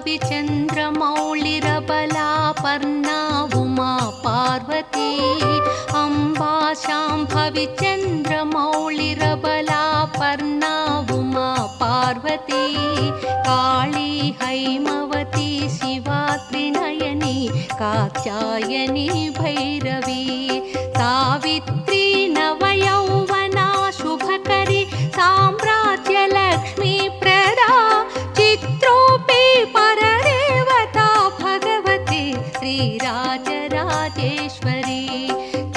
शाम्भविचन्द्रमौळिरबलापर्णा उमा पार्वती अम्बा शाम्भविचन्द्रमौळिरबलापर्णा उमा पार्वती काली हैमवती शिवा त्रिनयनी कात्यायनी भैरवी सावित्री नवयौवना शुभकरी साम्राज्यलक्ष्मी प्रदा चित्रोपि परदेवता भगवती श्रीराजराजेश्वरी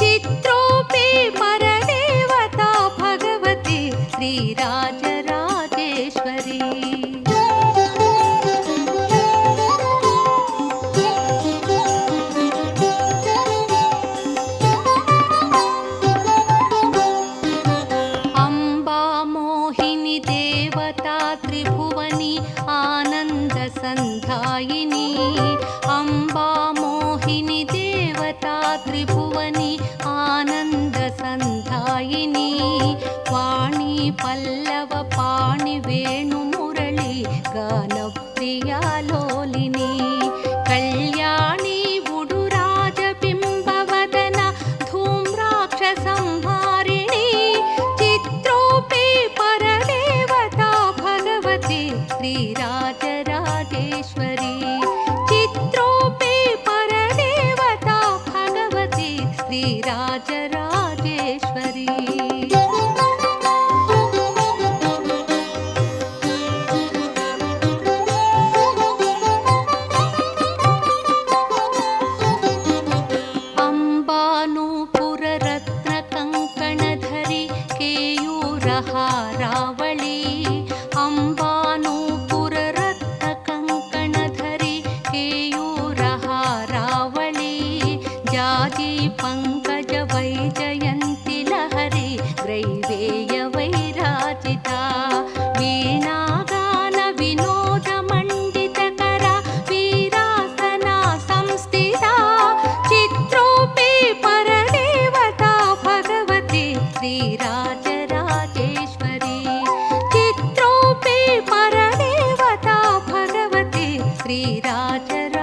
चित्रोपि परदेवता भगवती श्रीराजराजेश्वरी संधायिनी अम्बा मोहिनी देवता त्रिभुवनी आनंद संधायिनी वाणी पल्लव पाणि वेणु मुरली गानप्रिया लोलिनी कल्याणी बुडुराजबिम्बवदना धूम्राक्षसंहारिणी चित्रोपि परदेवता भगवती श्रीराजराजेश्वरी चित्रोपि परदेवता भगवती श्रीराजराजेश्वरी अम्बानूपुररत्नकङ्कणधरी केयूरहारावळी पंकज वैजयन्ति लहरी ग्रैवेय वैराजिता वीणागान विनोद मंडितकरा वीरासना संस्थिता चित्रोपि परदेवता भगवती श्रीराजराजेश्वरी चित्रोपि परदेवता भगवती श्रीराजराजेश्वरी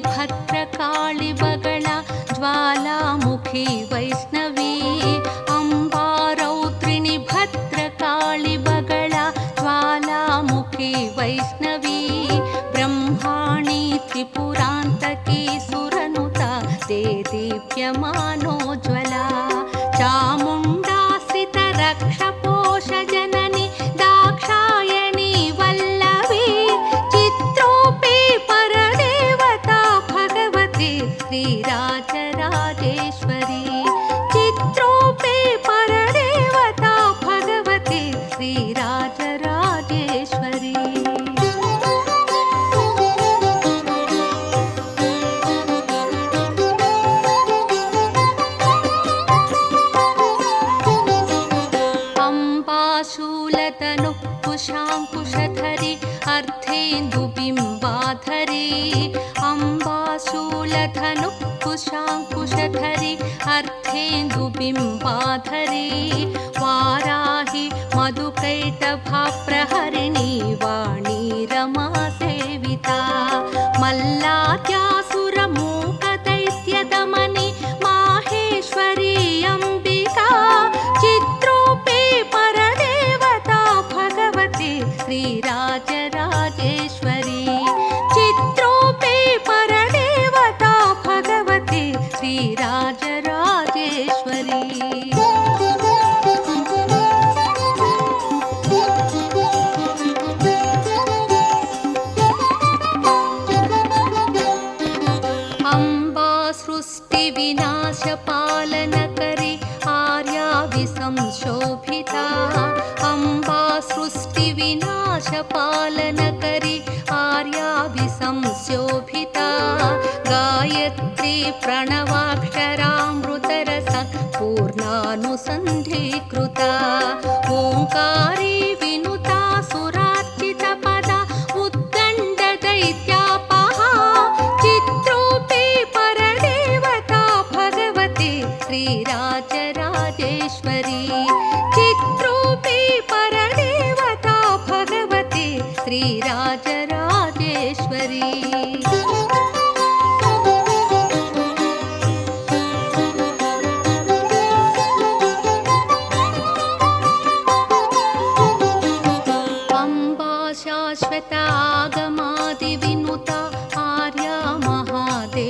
भद्रकाळि बगला ज्वालामुखी वैष्णवी अम्बा रौद्रिणी भद्रकाळि बगला ज्वालामुखी वैष्णवी ब्रह्माणी त्रिपुरान्तकी सुरनुता ते दीप्यमानोज्वला चामुण्डाश्रित रक्षपोष जननी दाक्षायणी वल्लवी चित्रोपि श्रीराजराजेश्वरी चित्रोपि परदेवता भगवती श्रीराजराजेश्वरी अम्बाशूलतनुः कुशाङ्कुशधरी अर्धेन्दुबिम्बाधरी अम्बाशूलधनुः कुशाङ्कुशधरी अर्धेन्दुबिम्बाधरी वाराहि मधुकैटभाप्रहरिणी वाणी रमा सेविता मल्लाद्यासुरमूकदैत्यदमनि माहेश्वरी अम्बिका चित्रोपि परदेवता भगवती श्रीराजराजेश्वरी चित्रोपि परदेवता भगवती श्रीराजराजेश्वरी अम्बा सृष्टिविनाशपालनकरी आर्याविसंशोभिता अम्बा सृष्टिविनाशपालनकरी आर्याविसंशोभिता गायत्री प्रणवाक्षरामृतरस पूर्णानुसन्धीकृता ओङ्कारी विनुता सुरार्चितपदा उद्दण्डदैत्यापहा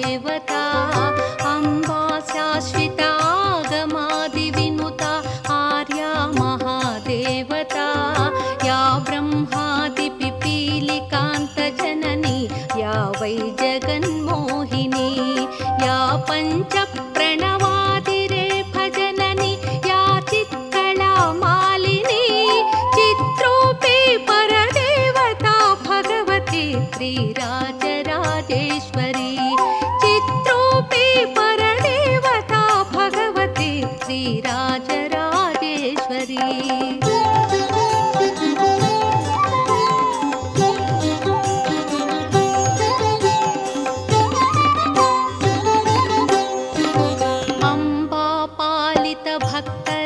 देवता अम्बा शाश्विता आगमादिविनुता आर्या महादेवता या ब्रह्मादिपिपीलिकान्तजननी या वै जगन्मोहिनी या पञ्चप्रणवादिरेफजननी या चित्कलामालिनी चित्रूपी परदेवता भगवती श्रीराजराजेश्वरी चित्रूपी परदेवता भगवती श्रीराजराजेश्वरी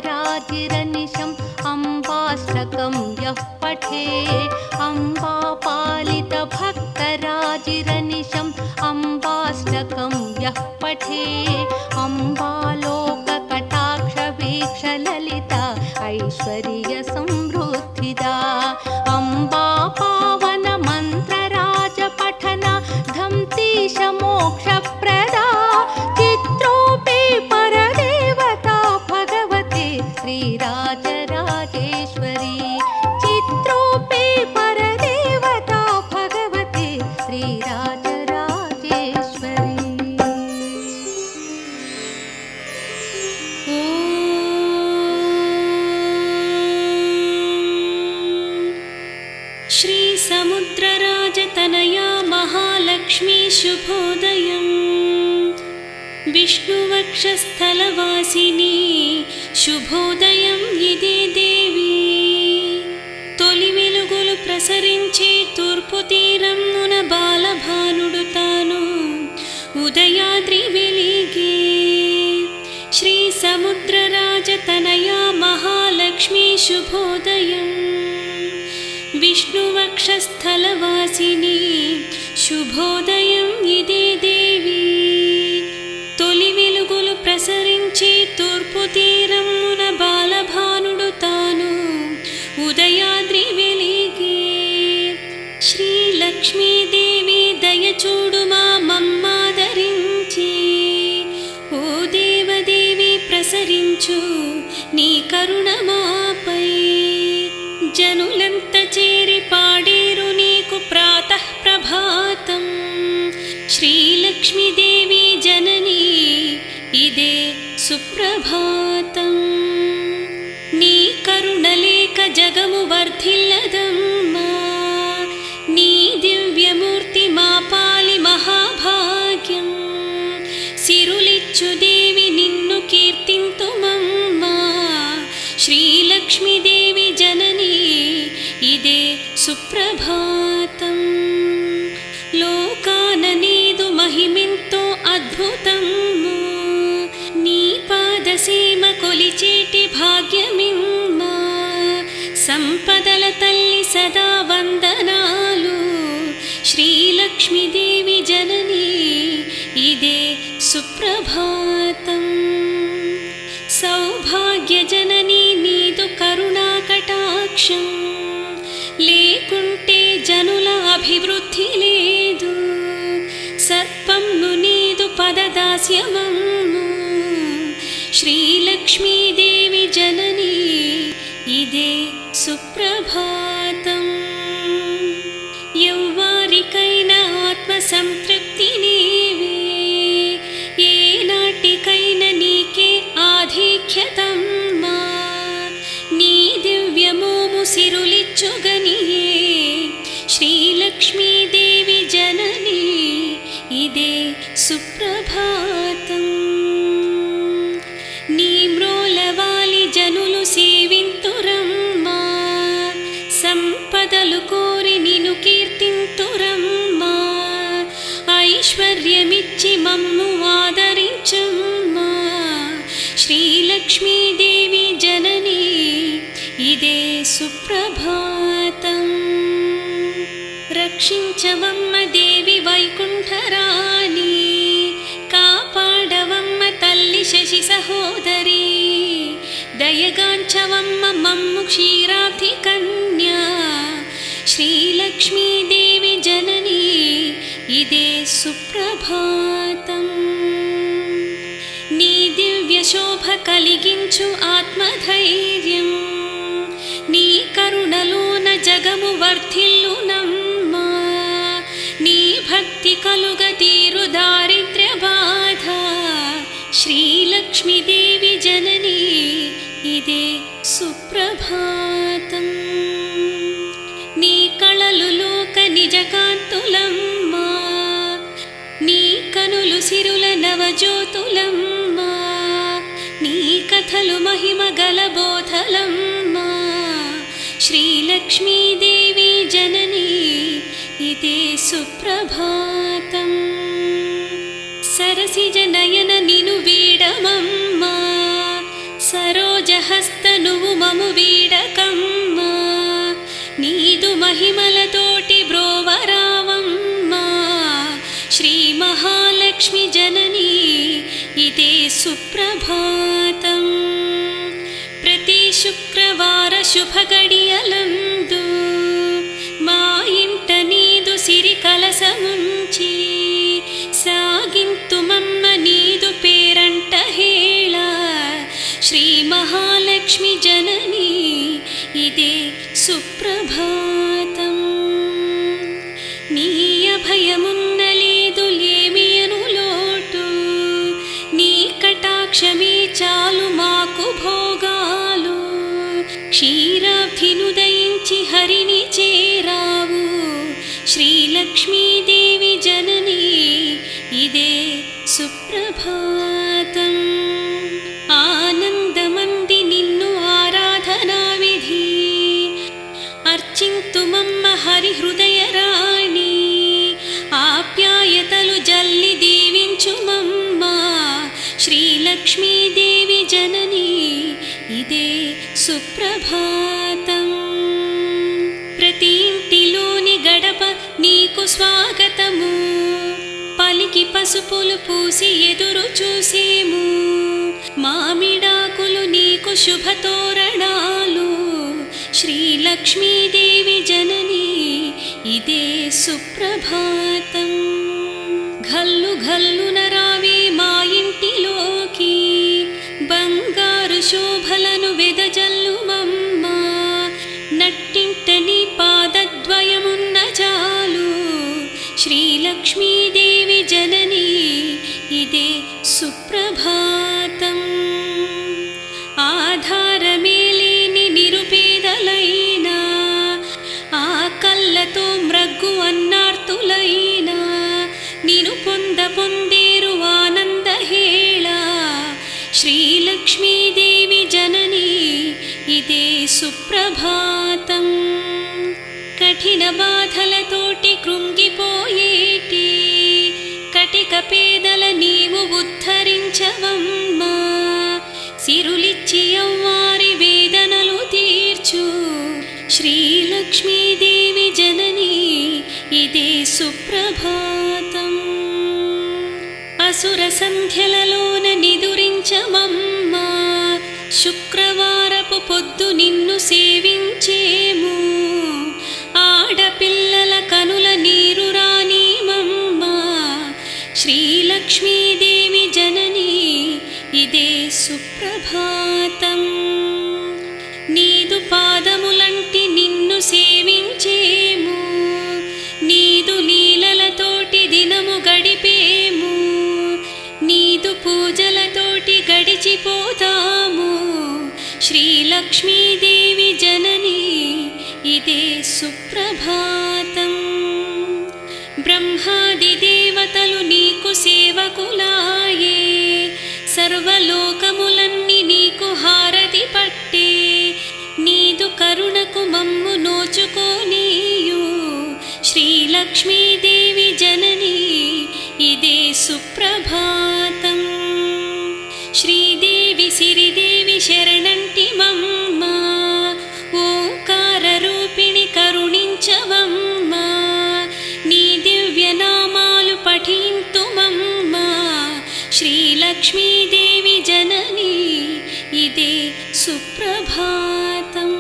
भक्तराजिरनिशम् अम्बाष्टकं यः पठे अम्बापालितभक्तराजिरनिशम् अम्बाष्टकं यः पठे अम्बालोककटाक्षवीक्षललिता ऐश्वर्यसंवृद्धिदा अम्बा पावनमन्त्रराजपठना धम्तीशमोक्षप्रदा चित्रोऽपि परदेवता भगवती श्रीराजराजेश्वरी चित्रोऽपि परदेवता भगवती श्रीराजराजेश्वरी श्री समुद्रराजतनया महालक्ष्मी शुभोदयम् विष्णुवक्षस्थलवासिनी शुभोदयम् इदे देवी తొలి వెలుగులు ప్రసరించే తూర్పు తీరమున బాలభానుడు తాను ఉదయాద్రి వెలిగే శ్రీ సముద్రరాజతనయా మహాలక్ష్మీ శుభోదయం విష్ణువక్షస్థలవాసిని శుభోదయం ఇదే దేవి తొలి వెలుగులు ప్రసరించే తూర్పు తీరమున బాలభానుడు తాను ఉదయాద్రి వెలిగే శ్రీ లక్ష్మీదేవి దయచూడు మా మమ్మాదరించి ఓ దేవదేవి ప్రసరించు నీ కరుణ మాపై జనులంత చేరి పాడేరు నీకు ప్రాతః ప్రభాతం శ్రీలక్ష్మీదేవి జననీ ఇదే సుప్రభాతం నీ కరుణలేక జగము వర్ధిల్లదమ్మా నీ దివ్యమూర్తి మా పాలి మహాభాగ్యం సిరులిచ్చు దేవి నిన్ను కీర్తింతుమమ్మా శ్రీలక్ష్మీదేవి జననీ ఇదే సుప్రభాతం లోకాన నీదు మహిమెంతో అద్భుతము నీ పాదసీమ కొలిచేటి భాగ్యమిమ్మా సంపదల తల్లి సదా వందనాలు శ్రీలక్ష్మీదేవి జననీ ఇదే సుప్రభాతం సౌభాగ్య జననీ నీదు కరుణా కటాక్షం లేకుంటే జనుల అభివృద్ధి లేదు సర్పంను నీదు పదదాస్యమమ్ము శ్రీలక్ష్మీదేవి జననీ ఇదే సుప్రభాతం ఎవ్వారికైనా ఆత్మ సంతృప్తి నీవే ఏనాటికైనా నీకే ఆధిక్యతమ్మా నీ దివ్యమోము సిరులిచ్చుగనియే శ్రీలక్ష్మీదేవి జననీ ఇదే సుప్రభాతం నీ మ్రోలవాలి జనులు సేవింతురమ్మా సంపదలు కోరి నిన్ను కీర్తింతురమ్మా ఐశ్వర్యమిచ్చి మమ్ము ఆదరించమ్మా శ్రీలక్ష్మీదేవి జననీ ఇదే సుప్రభాతం రక్షించవమ్మ దేవి వైకుంఠరాణి కాపాడవమ్మ తల్లి శశి సహోదరి దయగాంచవమ్మ మమ్ము క్షీరాబ్ధి కన్యా శ్రీలక్ష్మీదేవి జననీ ఇదే సుప్రభాతం కలిగించు ఆత్మధైర్యం నీ కరుణలోన జగము వర్ధిల్లునమ్మా నీ భక్తి కలుగ తీరు దారిద్ర్య బాధ శ్రీలక్ష్మీదేవి జననీ ఇదే సుప్రభాతం నీ కళలు లోక నిజకాంతులమ్మా నీ కనులు సిరుల నవజ్యోతులమ్మా నీ కథలు మహిమ గల బోధలమ్మా శ్రీలక్ష్మీదేవి జననీ ఇదే సుప్రభాతం సరసిజ నయన నిను వీడమమ్మా సరోజహస్త నువ్వు మము వీడకమ్మా నీదు మహిమలతోటి బ్రోవరావమ్మా శ్రీ మహాలక్ష్మి జననీ ఇదే సుప్రభాతం ప్రతి శుక్రవార శుభ గడియలందు మా ఇంట నీదు సిరి కలసముంచి సాగింతుమమ్మ నీదు పేరంట హేళ శ్రీ మహాలక్ష్మి జననీ ఇదే సుప్రభాతం నీ అభయమున్నలేదు లేమియను లోటు నీ కటాక్షమే చాలు మాకు భోగాలు క్షీరాబ్ధినుదయించి హరిని చేరావు శ్రీలక్ష్మీదేవి జననీ ఇదే సుప్రభాతం ఆనందమంది నిన్ను ఆరాధనా విధి అర్చింతుమమ్మ హరి హృదయ రాణి ఆప్యాయతలు జల్లి దీవించుమమ్మా శ్రీలక్ష్మీదేవి జననీ ఇదే సుప్రభాతం ప్రతి ఇంటిలోని గడప నీకు స్వాగతము పలికి పసుపులు పూసి ఎదురు చూసేము మామిడాకులు నీకు శుభతోరణాలు శ్రీలక్ష్మీదేవి జననీ ఇదే సుప్రభాతం ఘల్లు ఘల్లున రావే మా ఇంటిలోకి బంగారు శోభలను వెదజల్లుమమ్మా నట్టింట నీ పాదద్వయమున్న చాలు శ్రీలక్ష్మీదేవి జననీ ఇదే సుప్రభాతం ఆధారమేలేని నిరుపేదలైనా ఆ కళ్ళతో మ్రగ్గు అన్నార్తులైనా నిను పొందేరు ఆనందహేళ శ్రీలక్ష్మీదేవి జననీ ఇదే సుప్రభాతం కఠిన బాధలతోటి కృంగిపోయేటి కటిక పేదల నీవు ఉద్ధరించవమ్మా సిరులిచ్చి అవ్వారి వేదనలు తీర్చు శ్రీలక్ష్మీదేవి జననీ ఇదే సుప్రభాతం అసుర సంధ్యలలోన నిదురించమమ్మా శుక్రవారపు పొద్దు నిన్ను సేవించేము ఆడపిల్లల కనుల నీరు రానీమమ్మా శ్రీలక్ష్మీదేవి జననీ ఇదే సుప్రభాతం నీదు పాదములంటి నిన్ను సేవించేము నీదు లీలలతోటి దినము గడిపేము నీదు పూజలతోటి గడిచిపోతాము శ్రీలక్ష్మీదేవి జననీ ఇదే సుప్రభాతం బ్రహ్మాది దేవతలు నీకు సేవకులాయే సర్వలోకములన్నీ నీకు హారతి పట్టే నీదు కరుణకు మమ్ము నోచుకోనీయు శ్రీలక్ష్మీదేవి జననీ ఇదే సుప్రభాతం శ్రీదేవి సిరిదేవి శరణంటి మమ్మా ఓంకార రూపిణి కరుణించవమ్మా నీ దివ్య నామాలు పఠింతుమమ్మా శ్రీలక్ష్మీదేవి జననీ ఇదే సుప్రభాతం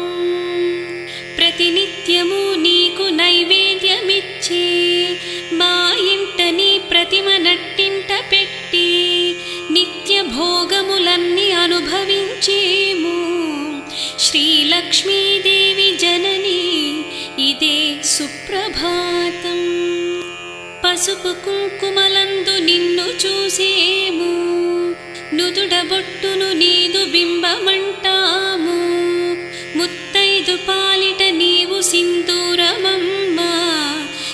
ప్రతినిత్యము నీకు నైవేద్యమిచ్చే మా ఇంట నీ ప్రతిమ నట్టింట పెట్టి నిత్య భోగములన్నీ అనుభవి కొలిచేము. శ్రీలక్ష్మీదేవి జనని ఇదే సుప్రభాతం. పసుపు కుంకుమలందు నిన్ను చూసేము, నుదుడ బొట్టును నీదు బింబమంటాము. ముత్తైదు పాలిట నీవు సింధూరమమ్మా.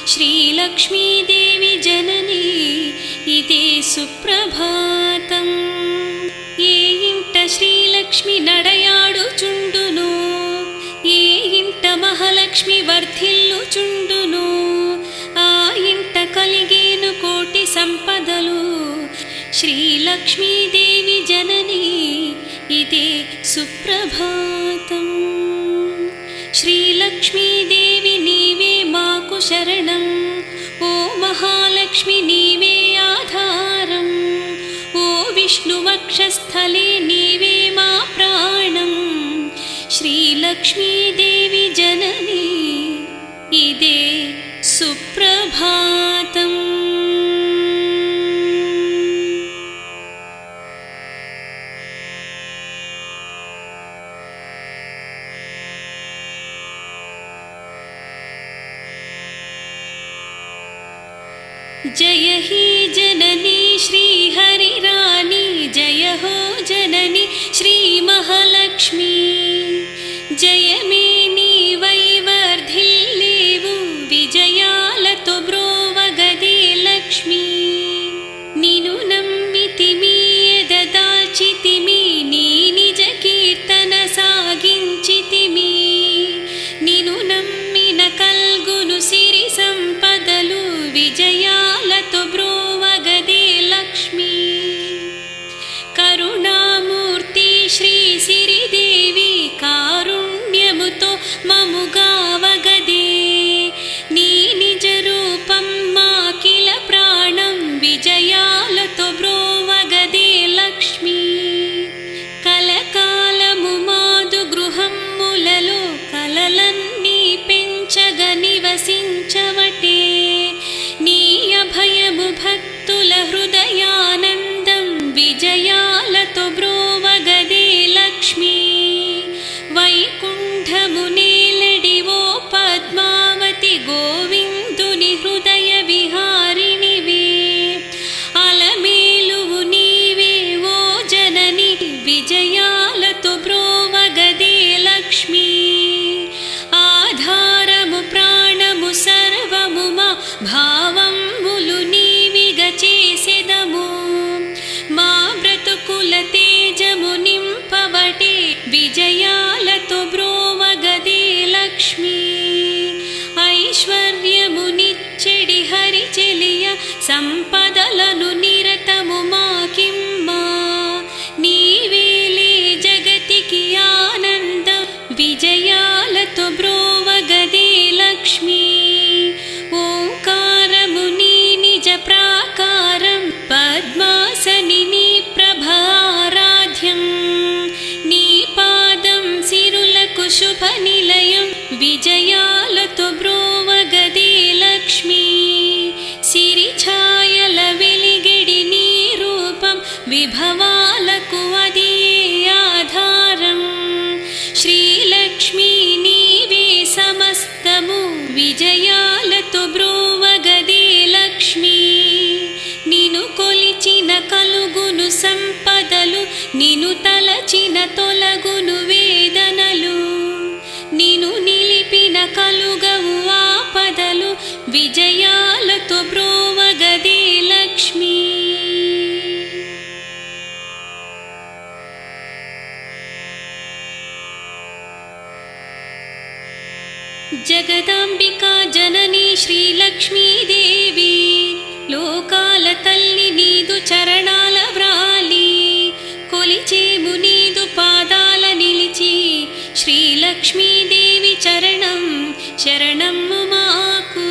శ్రీలక్ష్మీదేవి జనని ఇదే సుప్రభాతం. ఏ ఇంట శ్రీలక్ష్మి నడయాడుచుండును, ఏ ఇంట మహాలక్ష్మి వర్ధిల్లుచుండును, ఆ ఇంట కలిగేను కోటి సంపదలు. శ్రీలక్ష్మీదేవి జనని ఇదే సుప్రభాతం. శ్రీలక్ష్మీదేవి నీవే మాకు శరణం, ఓ మహాలక్ష్మి నీవే ఆధారం. ఓ విష్ణువక్షస్థలే నీవే మా ప్రాణం. శ్రీలక్ష్మీదేవి జనని ఇదే సుప్రభాతం. जय ही जननी श्रीहरिरानी, जय हो जननी श्री महालक्ष्मी. जयमे नी वैवर्धिल्लेवु, विजयालतो ब्रोवगदे लक्ष्मी. निनु नम्मितिमि एददाचितिमि, नी निज कीर्तन सागिंचितिमि. निनु नम्मिन कल्गुनु सिरि संपदलु, విజయాలతో బ్రోవగదే లక్ష్మీ. కరుణామూర్తి శ్రీ సిరిదేవి, కారుణ్యముతో మముగావగదే. నీ నిజ రూపం మాకిల ప్రాణం, విజయాలతో బ్రోవగదే లక్ష్మీ. కలకాలము మాదు గృహములలో కలలన్నీ పెంచగ నివసించవటే. నీ అభయము భక్తుల హృదయానందం, విజయాలతో బ్రోవగదే లక్ష్మీ. వైకుంఠము నేలడివో పద్మావతి, గోవిందుని హృదయ విహారినివే. అలమేలువు నీవే ఓ జనని, విజయాలతో బ్రోవగదే లక్ష్మీ. ఆధారము ప్రాణము సర్వము మా భావములు నీవిగ చేసెదము. మా బ్రతుకుల తేజము నింపవటే, విజయాలతో బ్రోవగదే లక్ష్మీ. ఐశ్వర్యము నిచ్చెడి హరి చెలియ, సంపదలను నిరతము మాకిమ్మా. నీవేలే జగతికి ఆనందం, విజయాలతో బ్రోవగదే లక్ష్మీ. ఓంకారము నీ నిజ ప్రాకారం, పద్మాసని నీ ప్రభారాధ్యం. నీ పాదం సిరులకు శుభ నిలయం, విజయాలతో బ్రోవగదే లక్ష్మీ. సిరి ఛాయల వెలిగెడి నీ రూపం, విభవాలకు అది ఆధారం. శ్రీలక్ష్మీ నీవే సమస్తము, విజయాలతో బ్రోవగదే లక్ష్మీ. నిను కొలిచిన కలుగును సంపదలు, నిను తలచిన తొలగును వేదనలు. నిను నిలిపిన కలుగవు ఆపదలు, విజయాలతో బ్రోవగదే లక్ష్మీ. జగదాంబికా జననీ శ్రీలక్ష్మీదేవి, లోకాల తల్లి నీదు చరణాల వ్రాలి. కొలిచేము నీదు పాదాల నిలిచి, శ్రీలక్ష్మీదేవి చరణం శరణమ్ము మాకు.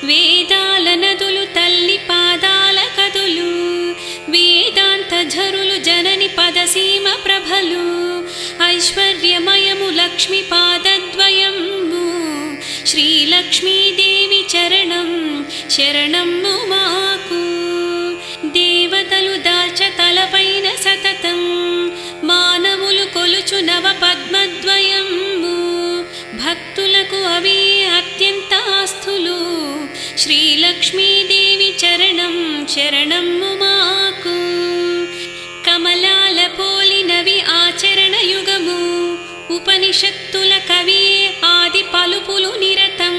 వేదాల నదులు తల్లి పాదాల కదులు, వేదాంత ఝరులు జనని పదసీమ ప్రభలు. ఐశ్వర్యమయము లక్ష్మి పాదద్వయము, శ్రీలక్ష్మీదేవి చరణం శరణమ్ము మాకు. దేవతలు దాల్చ తలపైన సతతం, మాన శరణమ్ము మాకు. కమలాల పోలినవి ఆచరణ యుగము, ఉపనిషత్తుల కవియే ఆది పలుపులు నిరతం.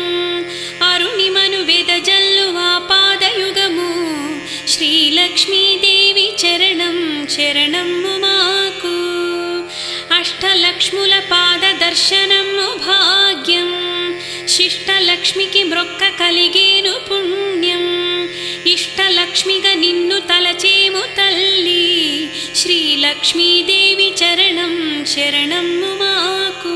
అరుణిమను వెదజల్లు ఆపాదయుగము, శ్రీలక్ష్మీదేవి చరణం శరణమ్ము మాకు. అష్టలక్ష్ముల పాద దర్శనము భాగ్యం, శిష్టలక్ష్మికి మ్రొక్క కలిగేను పుణ్యం. ఇష్టలక్ష్మిగా నిన్ను తలచేము తల్లి, శ్రీలక్ష్మీదేవి చరణం శరణమ్ము మాకు.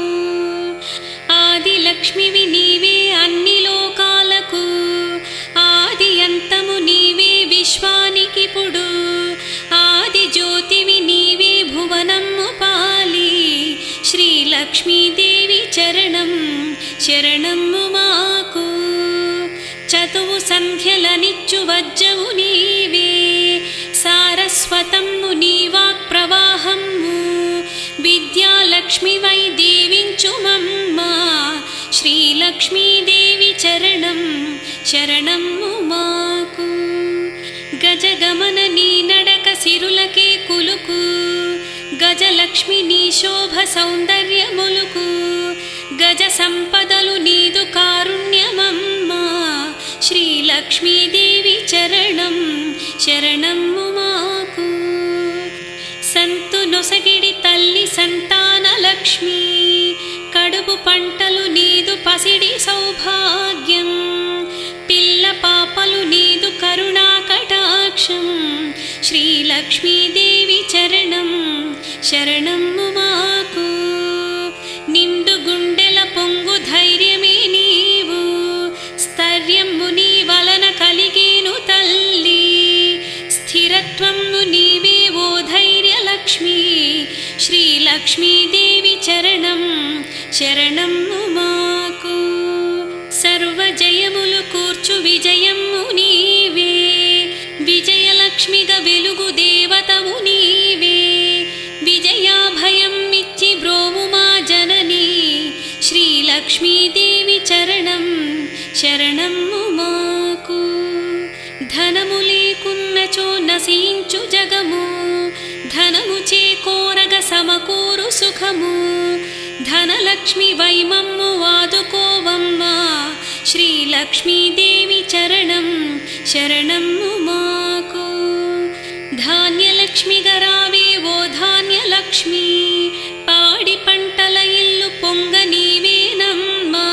ఆదిలక్ష్మివి నీవే అన్ని లోకాలకు, ఆది అంతము నీవే విశ్వానికిప్పుడు. ఆది జ్యోతివి నీవే భువనమ్ము పాలి, శ్రీలక్ష్మీదేవి చరణం శరణమ్ము మాకు. చతువు సంధ్యలనిచ్చు వజ్జవు నీవే, సారస్వతమ్ము నీ వాక్ ప్రవాహమ్ము. విద్యాలక్ష్మివై దీవించుమమ్మా, శ్రీలక్ష్మీదేవి చరణం శరణమ్ము మాకు. గజగమన నీ నడక సిరులకే కులుకు, గజలక్ష్మి నీ శోభ సౌందర్యములుకు. గజ సంపదలు నీదు కారుణ్యమమ్మా, శ్రీలక్ష్మీదేవి చరణం శరణమ్ము మాకు. సంతు నొసగిడి తల్లి సంతానలక్ష్మి, కడుపు పంటలు నీదు పసిడి సౌభాగ్యం. పిల్ల పాపలు నీదు కరుణా కటాక్షం, శ్రీలక్ష్మీదేవి చరణం శరణమ్ము మాకు. నిండు గుండెల పొంగు ధైర్యమే నీవు, స్థైర్యము నీ వలన కలిగేను తల్లి. స్థిరత్వము నీవే ఓ ధైర్యలక్ష్మి, శ్రీలక్ష్మీదేవి చరణం శరణమ్ము మాకు. సర్వజయములు కూర్చు విజయము నీవే, విజయలక్ష్మిగా వెలుగు దేవతవు నీవే. విజయాభయం ఇచ్చి బ్రోవు మా జనని, శ్రీలక్ష్మీదేవి చరణం శరణమ్ము మాకు. ధనము లేకున్నచో నశించు జగము, ధనము చేకోరగ సమకూరు సుఖము. ధనలక్ష్మి వైమమ్ము వాదుకోవమ్మా, శ్రీలక్ష్మీదేవి చరణం శరణమ్ము మాకు. ధాన్యలక్ష్మిగా రావే ఓ ధాన్యలక్ష్మి, పాడి పంటల ఇల్లు పొంగ నీవేనమ్మా.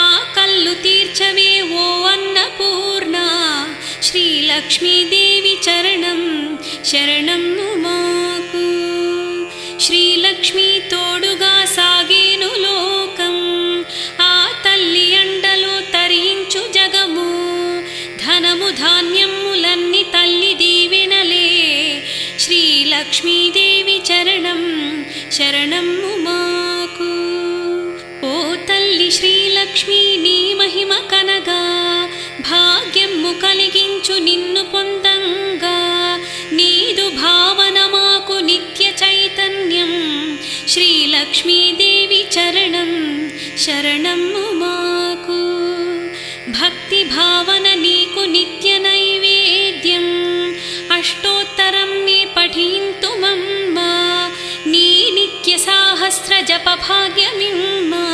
ఆ కళ్ళు తీర్చవే ఓ అన్నపూర్ణ, శ్రీలక్ష్మీదేవి చరణం శరణమ్ము మాకు. శ్రీలక్ష్మి తోడుగా సాగేను లోకం, ఆ తల్లి అండలో తరించు జగము. ధనము ధాన్యములన్నీ తల్లి దీవెనలే, శ్రీలక్ష్మీదేవి చరణం శరణమ్ము మాకు. ఓ తల్లి శ్రీలక్ష్మి నీ మహిమ కనగా, భాగ్యము కలిగించు నిన్ను పొందంగా. నీదు భావన మాకు నిత్య చైతన్యం, శ్రీలక్ష్మీదేవి చరణం శరణమ్ము మాకు. భక్తి భావన నీకు నిత్య నైవేద్యం, అష్టోత్తరం నీ పఠింతుమమ్మా. నీ నిత్య సాహస్ర జప భాగ్యమిమ్మా,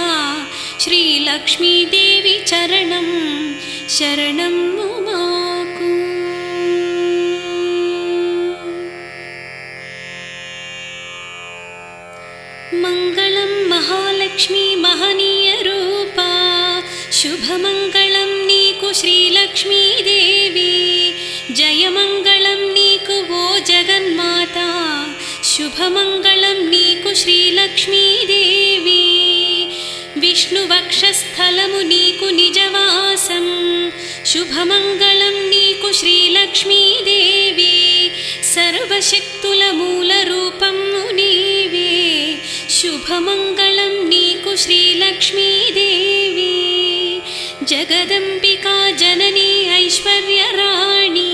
శ్రీలక్ష్మీదేవి చరణం శరణమ్ము మాకు. మంగళం మహాలక్ష్మి మహనీయ రూపా, శుభమంగళం నీకు శ్రీలక్ష్మీదేవి. జయమంగళం నీకు ఓ జగన్మాత, శుభమంగళం నీకు శ్రీలక్ష్మీదేవి. విష్ణువక్షస్థలము నీకు నిజవాసం, శుభమంగళం నీకు శ్రీలక్ష్మీదేవి. సర్వశక్తుల మూల రూపము నీవే, శుభమంగళం నీకు శ్రీలక్ష్మీదేవి. జగదంబికా జననీ ఐశ్వర్యరాణి,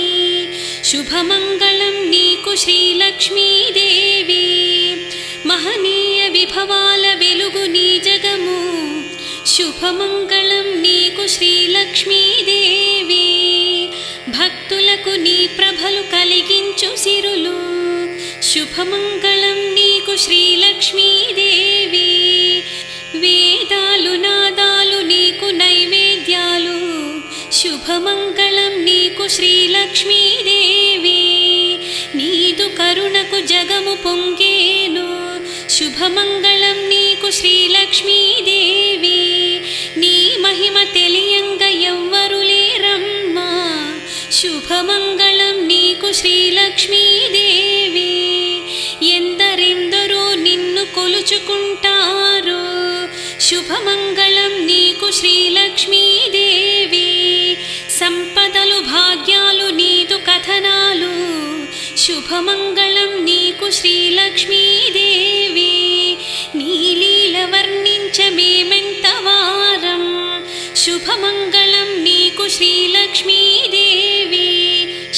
శుభమంగళం నీకు శ్రీలక్ష్మీదేవి. మహనీయ విభవాల వెలుగు నీ జగము, శుభమంగళం నీకు శ్రీలక్ష్మీదేవి. భక్తులకు నీ శుభమంగళం నీకు శ్రీలక్ష్మీదేవి వేదాలు నాదాలు నీకు నైవేద్యాలు శుభమంగళం నీకు శ్రీలక్ష్మీదేవి నీదు కరుణకు జగము పొంగేను శుభమంగళం నీకు శ్రీలక్ష్మీదేవి నీ మహిమ తెలియంగ ఎవ్వరు లేరమ్మా శుభమంగళం నీకు శ్రీలక్ష్మీదేవి ఎందరెందరో నిన్ను కొలుచుకుంటారు శుభమంగళం నీకు శ్రీలక్ష్మీదేవి సంపదలు భాగ్యాలు నీదు కథనాలు శుభమంగళం నీకు శ్రీలక్ష్మీదేవి నీలీల వర్ణించమేమెంత వారం శుభమంగళం నీకు శ్రీలక్ష్మీదేవి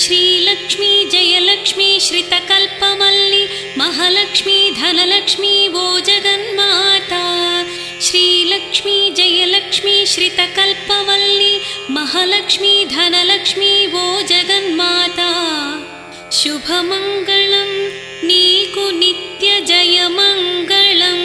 శ్రీలక్ష్మీ జయలక్ష్మీ శ్రితకల్పమల్లి మహాలక్ష్మీ ధనలక్ష్మీ ఓ జగన్మాత శ్రీలక్ష్మీ జయలక్ష్మీ శ్రితకల్పవల్లి మహాలక్ష్మీ ధనలక్ష్మీ ఓ జగన్మాత శుభమంగళం నీకు నిత్య జయమంగళం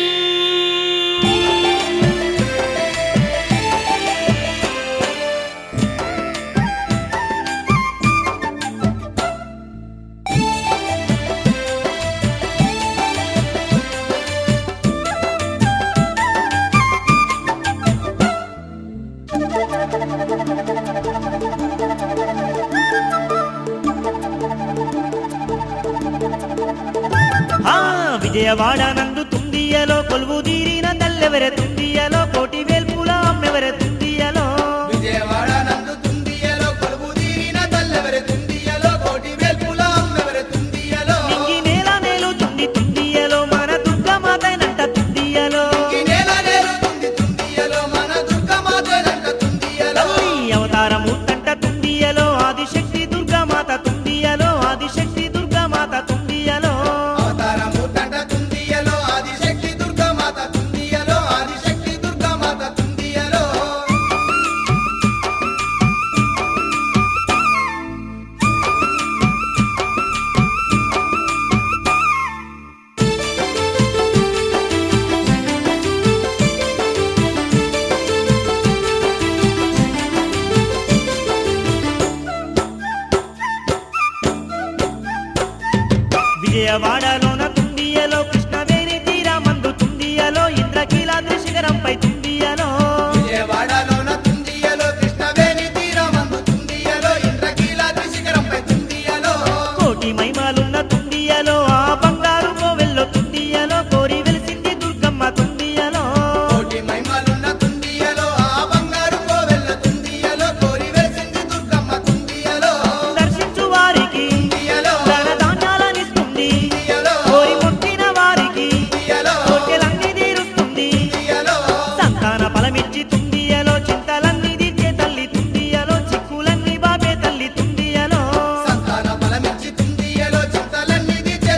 విజయవాడ నందు తుందియలో కొలువు తీరిన తల్లెవరె తుందియలో కోటి వేల్పుల అమ్మెవరె తుందియలో విజయవాడ నందు తుందియలో కొలువు తీరిన తల్లెవరె తుందియలో కోటి వేల్పుల అమ్మెవరె తుందియలో నింగి నేల నేలు తుండి తుందియలో మన దుర్గమాతనంట తుందియలో ఈ నేల నేలుతుంది తుందియలో మన దుర్గమాతనంట తుందియలో అవతారమూర్తంట తుందియలో ఆదిశక్తి దుర్గమాత తుందియలో ఆదిశక్తి దుర్గమాత తుందియలో అవతారమూర్తంట తుందియలో ఆదిశక్తి దుర్గమాత తుందియలో ఆదిశక్తి దుర్గమాత తుందియలో విజయవాడలోన తుందియలో కృష్ణవేణి తీరమందు తుందియలో ఇంద్రకీలాద్రి శిఖరంపై తుందియలో విజయవాడలోన తుందియలో కృష్ణవేణి తీరమందు తుందియలో ఇంద్రకీలాద్రి శిఖరంపై తుందియలో కోటి మహిమాలున్న తుందియలో ఆ బంగారు కోవెల్లో తుందియలో కోరి వెలిసింది దుర్గమ్మ తుందియలో కోటి మహిమలున్న తుందియలో ఆ బంగారు కోవెల్ల తుందియలో కోరి వెలిసింది దుర్గమ్మ తుందియలో దర్శించు వారికి తుందియలో ధన ధాన్యాలనిస్తుంది తుందియలో కోరి మొక్కిన వారికి తుందియలో కోరికలన్నీ తీరుస్తుంది తుందియలో సంతాన ఫలమిచ్చి తుందియలో చింతలన్నీ తీర్చే తల్లి తుందియలో చిక్కులన్నీ బాబే తల్లి తుందియలో సంతాన బలమిచ్చి తుందియలో చింతలన్నీ తీర్చే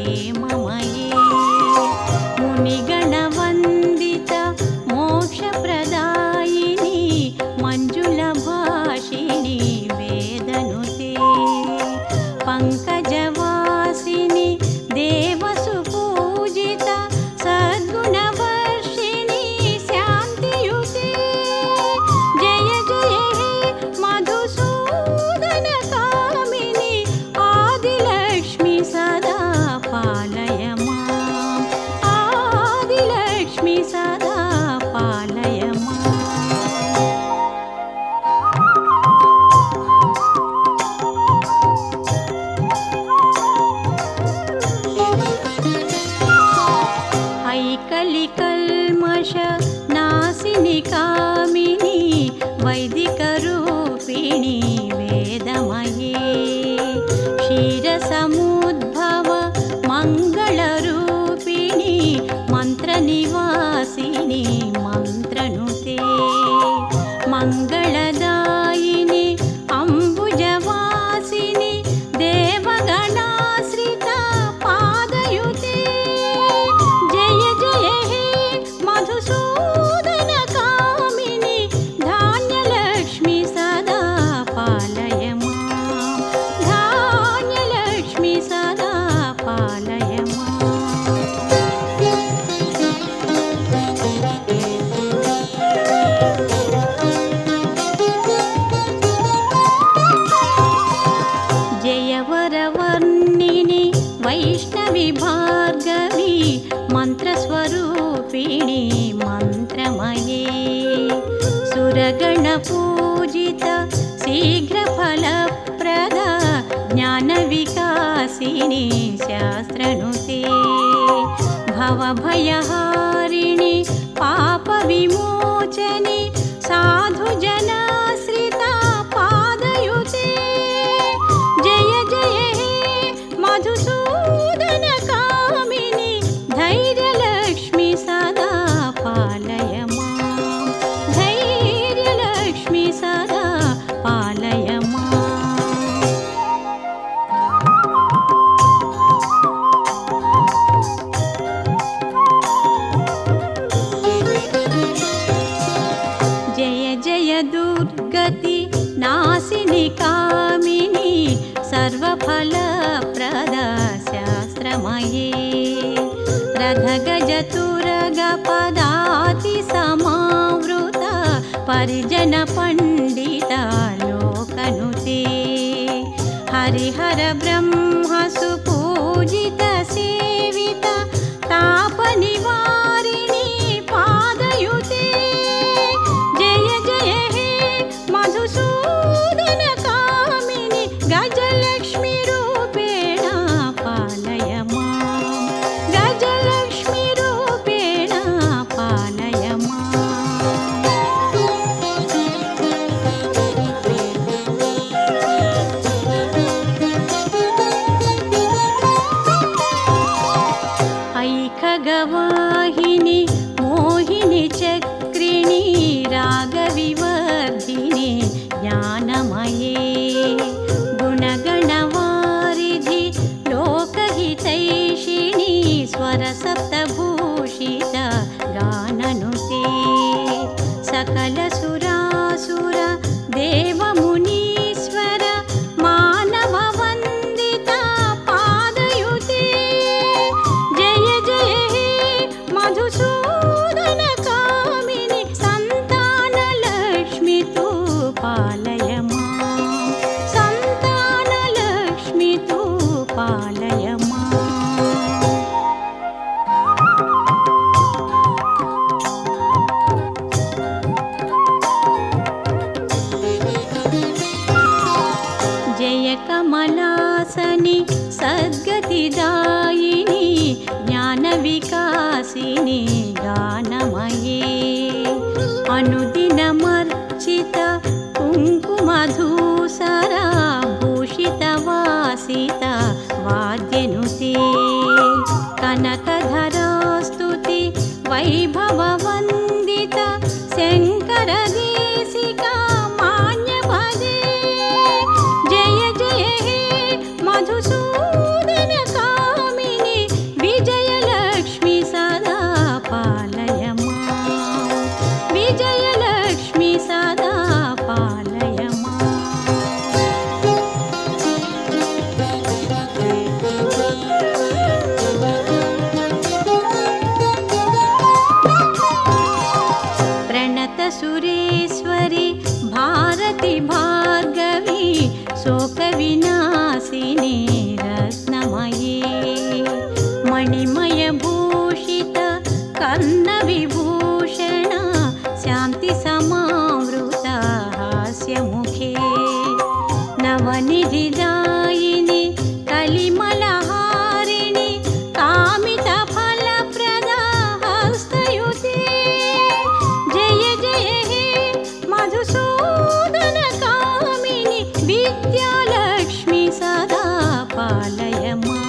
क्षेममये मुनिगणवन्दित मोक्षप्रदायिनी मञ्जुलभाषिणी वेदनुते पङ्कजवासिनि देवसुपूजित सद्गुणवर्षिणि शान्तियुते जय जय हे मधुसूदनकामिनि आदिलक्ष्मि सदा पालय माम् आदिलक्ष्मि सदा पालय माम् ऐकलिकल्मष नासिनि कामिनि वैदिकरूपिणि वेदमये क्षीरसमुद्भव मङ्गलरूपिणि मन्त्रनिवासिनि मन्त्रनुते मङ्गलदायिनि अम्बुजवासिनि देवगणाश्रिता पादयुते जय जय हे मधुसूदनकामिनि धान्यलक्ष्मि सदा पालय माम् धान्यलक्ष्मि सदा पालय माम् जयवरवर्णिनि वैष्णवि भार्गवी मन्त्रस्वरूपिणि मन्त्रमये सुरगणपूजित शीघ्रफलप्रद ज्ञानविकासिनि शास्त्रनुते भवभयहारिणि पापविमोचनि साधुजनाश्रिता पादयुते जय जय हे मधुसूदनकामिनि धैर्यलक्ष्मि सदा पालय माम् धैर्यलक्ष्मि सदा पालय माम् जय जय दुर्गति नासिनि कामिनि सर्वफलप्रद शास्त्रमये रथगजतुरगपदाति समावृत परिजनपण्डित लोकनुते हरिहर ब्रह्म सुपूजित सेवित तापनिवारिणि पादयुते जय जय हे मधुसूदनकामिनि गजलक्ष्मि रूपेण पालय माम् गजलक्ष्मि रूपेण पालय माम् ऐखगवाहिनि मोहिनि चक्रिणि रागविवर्धिनि ज्ञानमये गुणगणवारिधि लोकहितैषिणि स्वरसप्तभूषित गाननुते सकलसुरासुर देवमुनीश्वर मानववन्दिता पादयुते जय जय हे मधुसूदनकामिनि सन्तानलक्ष्मि तु पालय माम् सन्तानलक्ष्मि तु पालय माम् जय कमलासनि सद्गतिदायिनि ज्ञानविकासिनि गानमये अनुदिनमर्चित कुङ्कुमधूसरा भूषितवासित वाद्यनुते कनकधरास्तुति वैभववन्दित शङ्करदेशिका मान्यपदे जय जय हे मधुसूदनकामिनि मणिमयभूषित कर्णविभूषण शान्तिसमावृत हास्यमुखे नवनिधिदायिनि कलिमलहारिणि कामितफलप्रदा हस्तयुते जय जय हे मधुसूदनकामिनि विद्यालक्ष्मी सदा पालय मां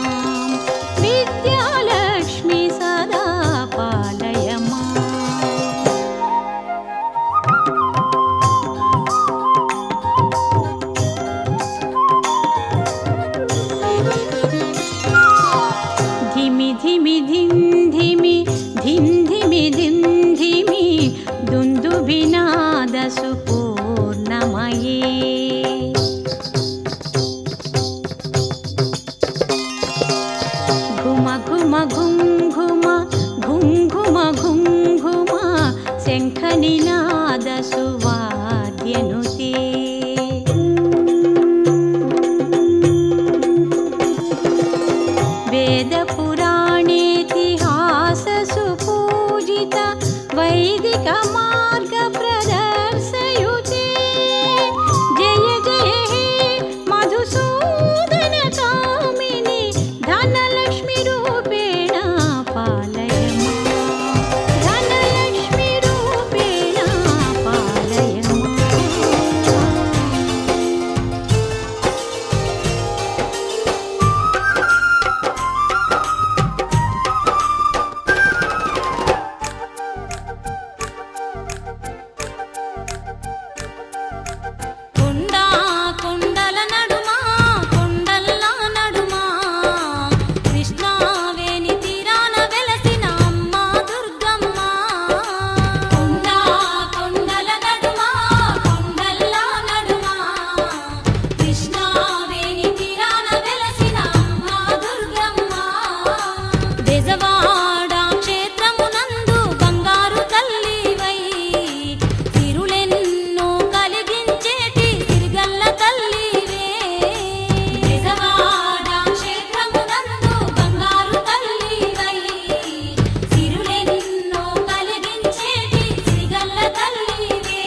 विद्यालक्ष्मी सदा पालय माम् धिमि धिमि धिं धिमि धिं धिमि धिं धिमि दुन्दुभिनादसुपूर्णमये घुम घुम घुं घुम घुं घुम घुं घुम शङ्खनिनादसुवाद्यनुते वेदपुराणेतिहाससुपूजित वैदिकमार्गप्रदर्शयुते जय जय हे मधुसूदनकामिनि धनलक्ष्मीरूपेण पालय मां धनलक्ष्मीरूपेण पालय माम् కొండా కొండల నడుమా కొండల్లా నడుమా కృష్ణావేణి తీరాన వెలసిన అమ్మ దుర్గమ్మ కొండా కొండల నడుమా కొండల్లా నడుమా కృష్ణావేణి తీరాన వెలసిన అమ్మ దుర్గమ్మ బెజవాడ క్షేత్రమునందు బంగారు తల్లివై సిరులెన్నో కలిగించేటి సిరిగల్ల తల్లివే బెజవాడ క్షేత్రమునందు బంగారు తల్లివై సిరులెన్నో కలిగించేటి సిరిగల్ల తల్లివే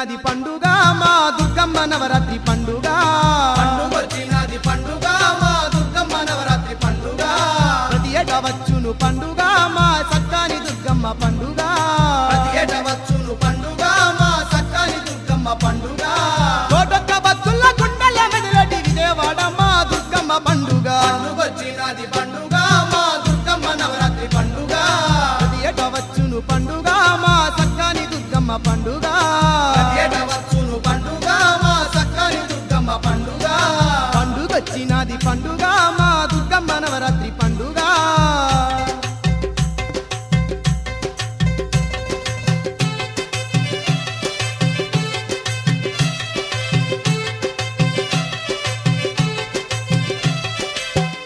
వచ్చినది పండుగ మా దుర్గమ్మ నవరాత్రి పండుగ పండుగొచ్చినది పండుగ మా దుర్గమ్మ నవరాత్రి పండుగ ప్రతి ఏటా వచ్చును పండుగ మా చక్కని దుర్గమ్మ పండుగ ప్రతి ఏటా వచ్చును పండుగ మా చక్కని దుర్గమ్మ పండుగ కోటొక్క భక్తుల గుండెల మెదలటి విజయవాడ మా దుర్గమ్మ పండుగ పండుగొచ్చినది పండుగ మా దుర్గమ్మ నవరాత్రి పండుగ ప్రతి ఏటా వచ్చును పండుగ మా చక్కని దుర్గమ్మ పండుగ ప్రతి ఏటా వచ్చును పండుగ మా చక్కని దుర్గమ్మ పండుగ పండుగొచ్చినది పండుగ మా దుర్గమ్మ నవరాత్రి పండుగ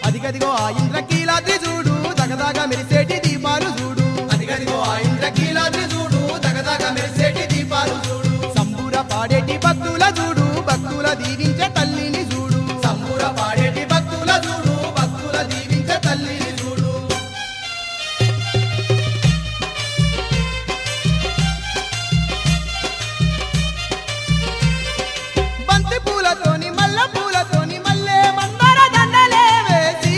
అదిగదిగో ఆ ఇంద్రకీలాద్రి చూడు దగదగ మెరిసేటి దీపాలు చూడు అదిగదిగో ఆ ఇంద్రకీలాద్రి చూడు దగదగ మెరిసేటి దీపాలు చూడు సంబూర పాడేటి భక్తుల చూడు భక్తుల దీవించే తల్లిని చూడు సంబూర పాడేటి భక్తుల చూడు భక్తుల దీవించే తల్లిని చూడు బంతి పూలతోని మల్లె పూలతోని మల్లె మందార దండలే వేసి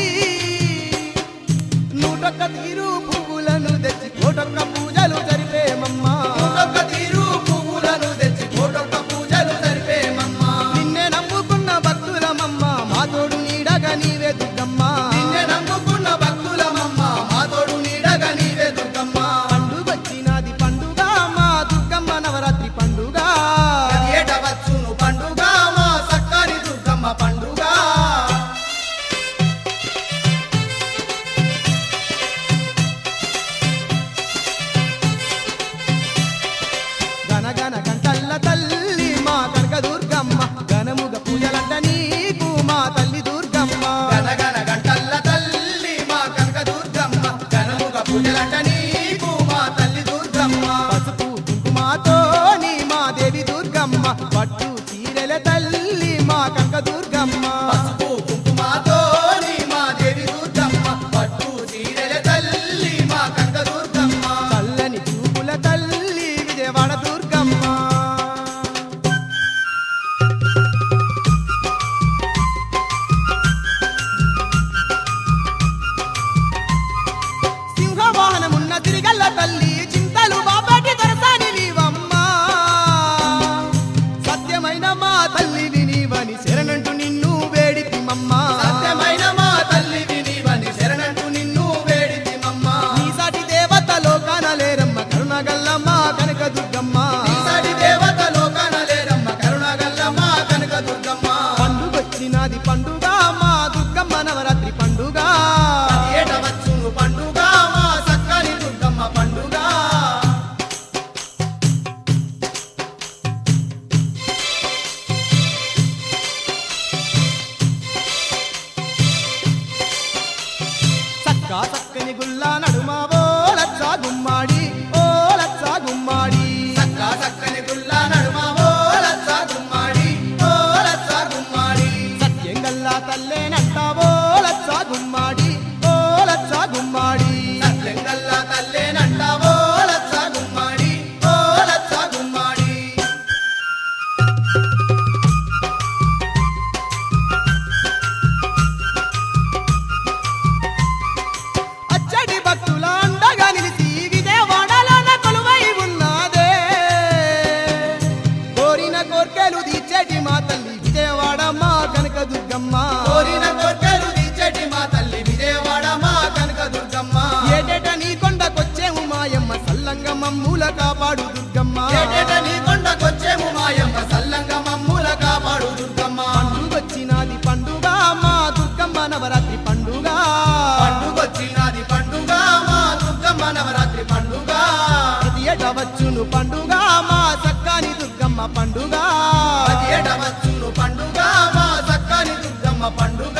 నూటొక్క తీరు పువ్వులను తెచ్చి కోటొక్క పూజలు జరిపేమమ్మా కోటొక్క తీరు పువ్వులను తెచ్చి కోటొక్క పూజలు జరిపేమమ్మ నిన్నే నమ్ముకున్న భక్తులమమ్మ మా తోడు నీడగా నీవే దుర్గమ్మ నిన్నే నమ్ముకున్న భక్తులమమ్మ మా తోడు నీడగా నీవే దుర్గమ్మ పండుగొచ్చినది పండుగ మా దుర్గమ్మ నవరాత్రి పండుగ ప్రతి ఏటా వచ్చును పండుగ మా చక్కని దుర్గమ్మ పండుగ గనగన గంటల్ల తల్లి మా కనక దుర్గమ్మ గనముగ పూజలంట నీకు మా తల్లి దుర్గమ్మ గనగన గంటల్ల తల్లి మా కనక దుర్గమ్మ గనముగ పూజలంట నీకు మా తల్లి దుర్గమ్మ పసుపు కుంకుమతో నీ మా దేవి దుర్గమ్మ పట్టు చీరెల తల్లి మా కనక దుర్గమ్మ పసుపు కుంకుమతో నీ మా దేవి దుర్గమ్మ పట్టు చీరెల తల్లి మా కనక దుర్గమ్మ చల్లని చూపుల తల్లి విజయవాడ దుర్గమ్మ సింహవాహనమున్న తిరిగల్ల తల్లి చింతలు బాబాటి దొరసాని నీవమ్మ సత్యమైన మా తల్లి వినివని శరణంటూ నిన్ను వేడితిమమ్మ సత్యమైన మా తల్లి వినివని శరణంటూ నిన్ను వేడితిమమ్మ నీ సాటి దేవత లోకాన లేరమ్మ కరుణగల్లమ్మ కనక దుర్గమ్మ ఈసారి దేవత లోకాన లేరమ్మ కరుణగల్లమ్మ కనక దుర్గమ్మ పండుగొచ్చినది పండుగ మా దుర్గమ్మ నవరాత్రి పండుగ ప్రతి ఏటా వచ్చును పండుగ మా చక్కని దుర్గమ్మ పండుగ చక్క చక్కని గుల్ల నడుమ ఓ లచ్చ గుమ్మాడి ఓ లచ్చ గుమ్మాడి చక్క చక్కని గుల్ల నడుమ ఓ లచ్చ గుమ్మాడి ఓ లచ్చ గుమ్మాడి సత్యం గల్లా తల్లేనంట ఓ లచ్చ గుమ్మాడి ఓ లచ్చ గుమ్మాడి సత్యంగల్ల తల్లేనంట ఓ లచ్చ గుమ్మాడి ఓ లచ్చ గుమ్మాడి అచ్చడి భక్తుల అండగా నిలిచి విజయవాడలోన కొలువై ఉన్నదే కోరిన కోర్కెలు తీర్చేటి మా తల్లి విజయవాడ మా కనక దుర్గమ్మ కోరిన కోర్కెలు తీర్చేటి మా తల్లి విజయవాడ మా కనక దుర్గమ్మ ఏటేట నీ కొండకొచ్చేము మాయమ్మ సల్లంగ మమ్ముల కాపాడు దుర్గమ్మ ఏటేట నీ కొండకొచ్చేము మాయమ్మ సల్లంగ మమ్ముల కాపాడు దుర్గమ్మ పండుగొచ్చినది పండుగ మా దుర్గమ్మ నవరాత్రి పండుగ పండుగొచ్చినది పండుగ మా దుర్గమ్మ నవరాత్రి పండుగ ప్రతి ఏటా వచ్చును పండుగ మా చక్కని దుర్గమ్మ పండుగ ప్రతి ఏటా వచ్చును పండుగ మా చక్కని దుర్గమ్మ పండుగ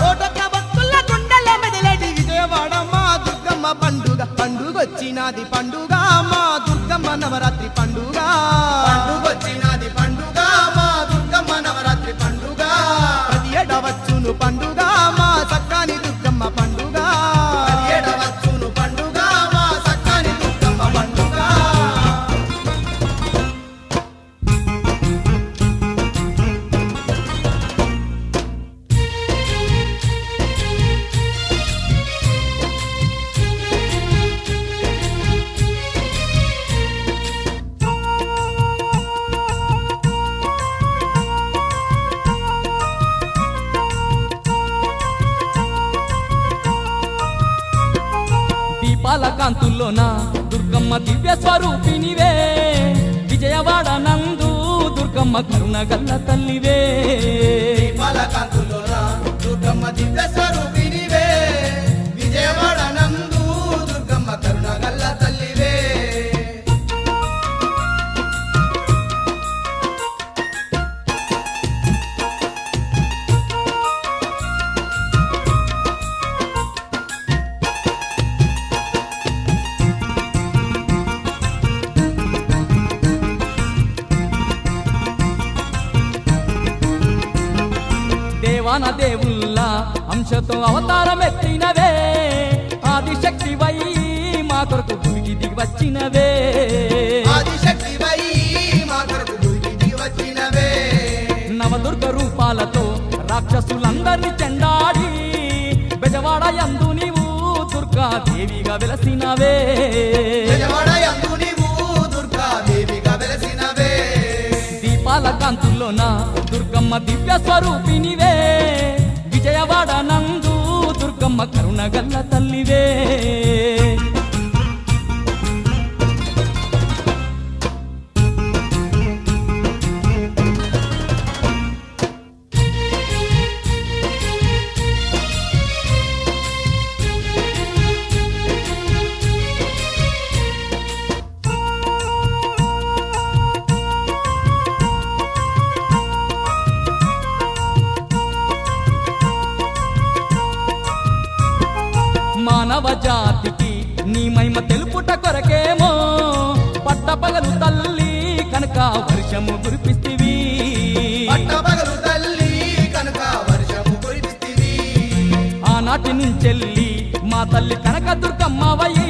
కోటొక్క భక్తుల గుండెల మెదలటి విజయవాడ మా దుర్గమ్మ పండుగ పండుగొచ్చినది పండుగ మా దుర్గమ్మ నవరాత్రి పండుగ పండుగొచ్చినది పండుగ మా దుర్గమ్మ నవరాత్రి పండుగ ప్రతి ఏటా వచ్చును పండుగ మా చక్కని దుర్గమ్మ పండుగ ప్రతి ఏటా వచ్చును పండుగ మా చక్కని దుర్గమ్మ పండుగ దీపాల కాంతుల్లోన దుర్గమ్మ దివ్య స్వరూపినివే విజయవాడ నందు దుర్గమ్మ కరుణ గల్ల తల్లివే దీపాల కాంతుల్లోన దుర్గమ్మ దివ్య స్వరూపినివే విజయవాడ నందు దుర్గమ్మ కరుణ గల్ల తల్లివే దేవాన దేవుళ్ళ అంశతో అవతారం ఎత్తినవే ఆదిశక్తివై మా కొరకు భూమికి దిగి వచ్చినవే ఆదిశక్తివై మా కొరకు భూమికి దిగి వచ్చినవే నవదుర్గ రూపాలతో రాక్షసులందరినీ చెండాడి బెజవాడ యందు నీవు దుర్గాదేవిగా వెలసినవే విజయవాడ యందు నీవు దుర్గాదేవిగా వెలసినవే దీపాల కాంతుల్లోన దుర్గమ్మ దివ్య స్వరూపినివే విజయవాడ నందు దుర్గమ్మ కరుణ గల్ల తల్లివే మానవ జాతికి నీ మహిమ తెలుపుట కొరకేమో పట్టపగలు తల్లి కనుక వర్షము కురిపిస్తివి పట్టపగలు తల్లి కనుక వర్షము కురిపిస్తివి ఆనాటి నుంచెల్లి మా తల్లి కనక దుర్గమ్మవయ్యి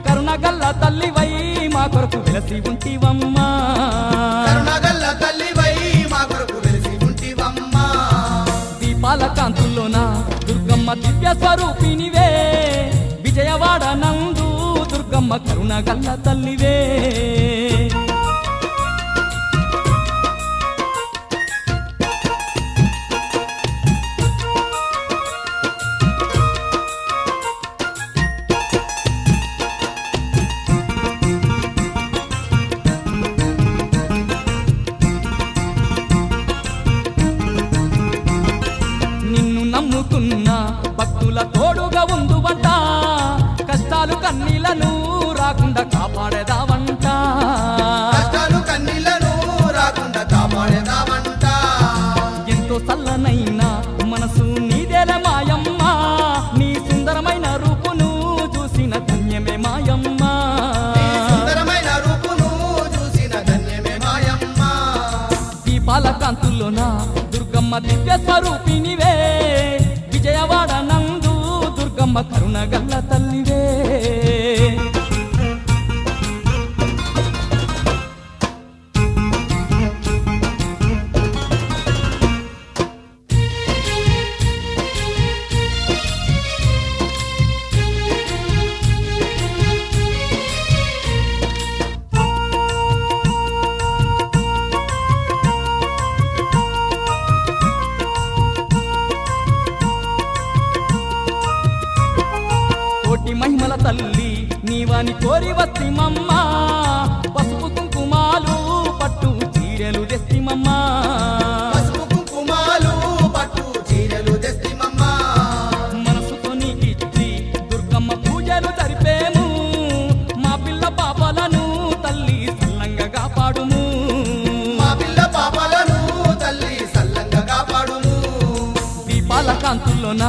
కరుణగల్ల తల్లివై మా కొరకు వెలసి ఉంటివమ్మా కరుణగల్ల తల్లివై మా కొరకు వెలిసి ఉంటివమ్మా దీపాల కాంతుల్లోన దుర్గమ్మ దివ్య స్వరూపినివే విజయవాడ నందు దుర్గమ్మ కరుణ గల్ల తల్లివే నిన్ను నమ్ముకున్న భక్తుల తోడుగా ఉందువంట కష్టాలు కన్నీళ్లను రాకుండా కాపాడేదావంట కష్టాలు కన్నీళ్లను రాకుండా కాపాడేదావంట ఎంతో చల్లనైన మనసు నీదేల మాయమ్మ నీ సుందరమైన రూపును చూసిన ధన్యమే మాయమ్మ నీ సుందరమైన రూపును చూసిన ధన్యమే మాయమ్మ దీపాల కాంతుల్లోన దుర్గమ్మ దివ్య స్వరూపినివే విజయవాడ నందు దుర్గమ్మ కరుణ గల్ల తల్లివే కోటి మహిమల తల్లి నీవని కోరి వస్తిమమ్మ పసుపు కుంకుమాలు పట్టు చీరలు తెస్తిమమ్మ పసుపు కుంకుమాలు పట్టు చీరలు తెస్తిమమ్మ మనసుతో నీకిచ్చి దుర్గమ్మ పూజలు జరిపేము మా పిల్ల పాపలను తల్లి సల్లంగా కాపాడుము మా పిల్ల పాపలను తల్లి సల్లంగా కాపాడుము దీపాల కాంతుల్లోన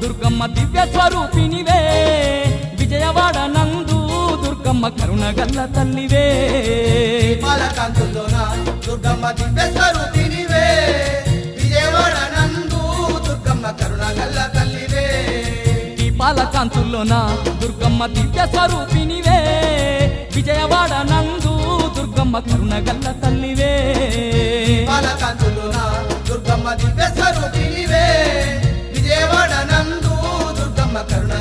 దుర్గమ్మ దివ్య స్వరూపినివే విజయవాడ నందు దుర్గమ్మ కరుణ గల్ల తల్లివే దీపాల కాంతుల్లోన దుర్గమ్మ దివ్య స్వరూపినివే విజయవాడ నందు దుర్గమ్మ కరుణ గల్ల తల్లివే దీపాల కాంతుల్లోన దుర్గమ్మ దివ్య స్వరూపినివే విజయవాడ నందు దుర్గమ్మ కరుణ గల్ల తల్లివే దీపాల కాంతుల్లోన దుర్గమ్మ దివ్య స్వరూపినివే విజయవాడ నందు దుర్గమ్మ కరుణ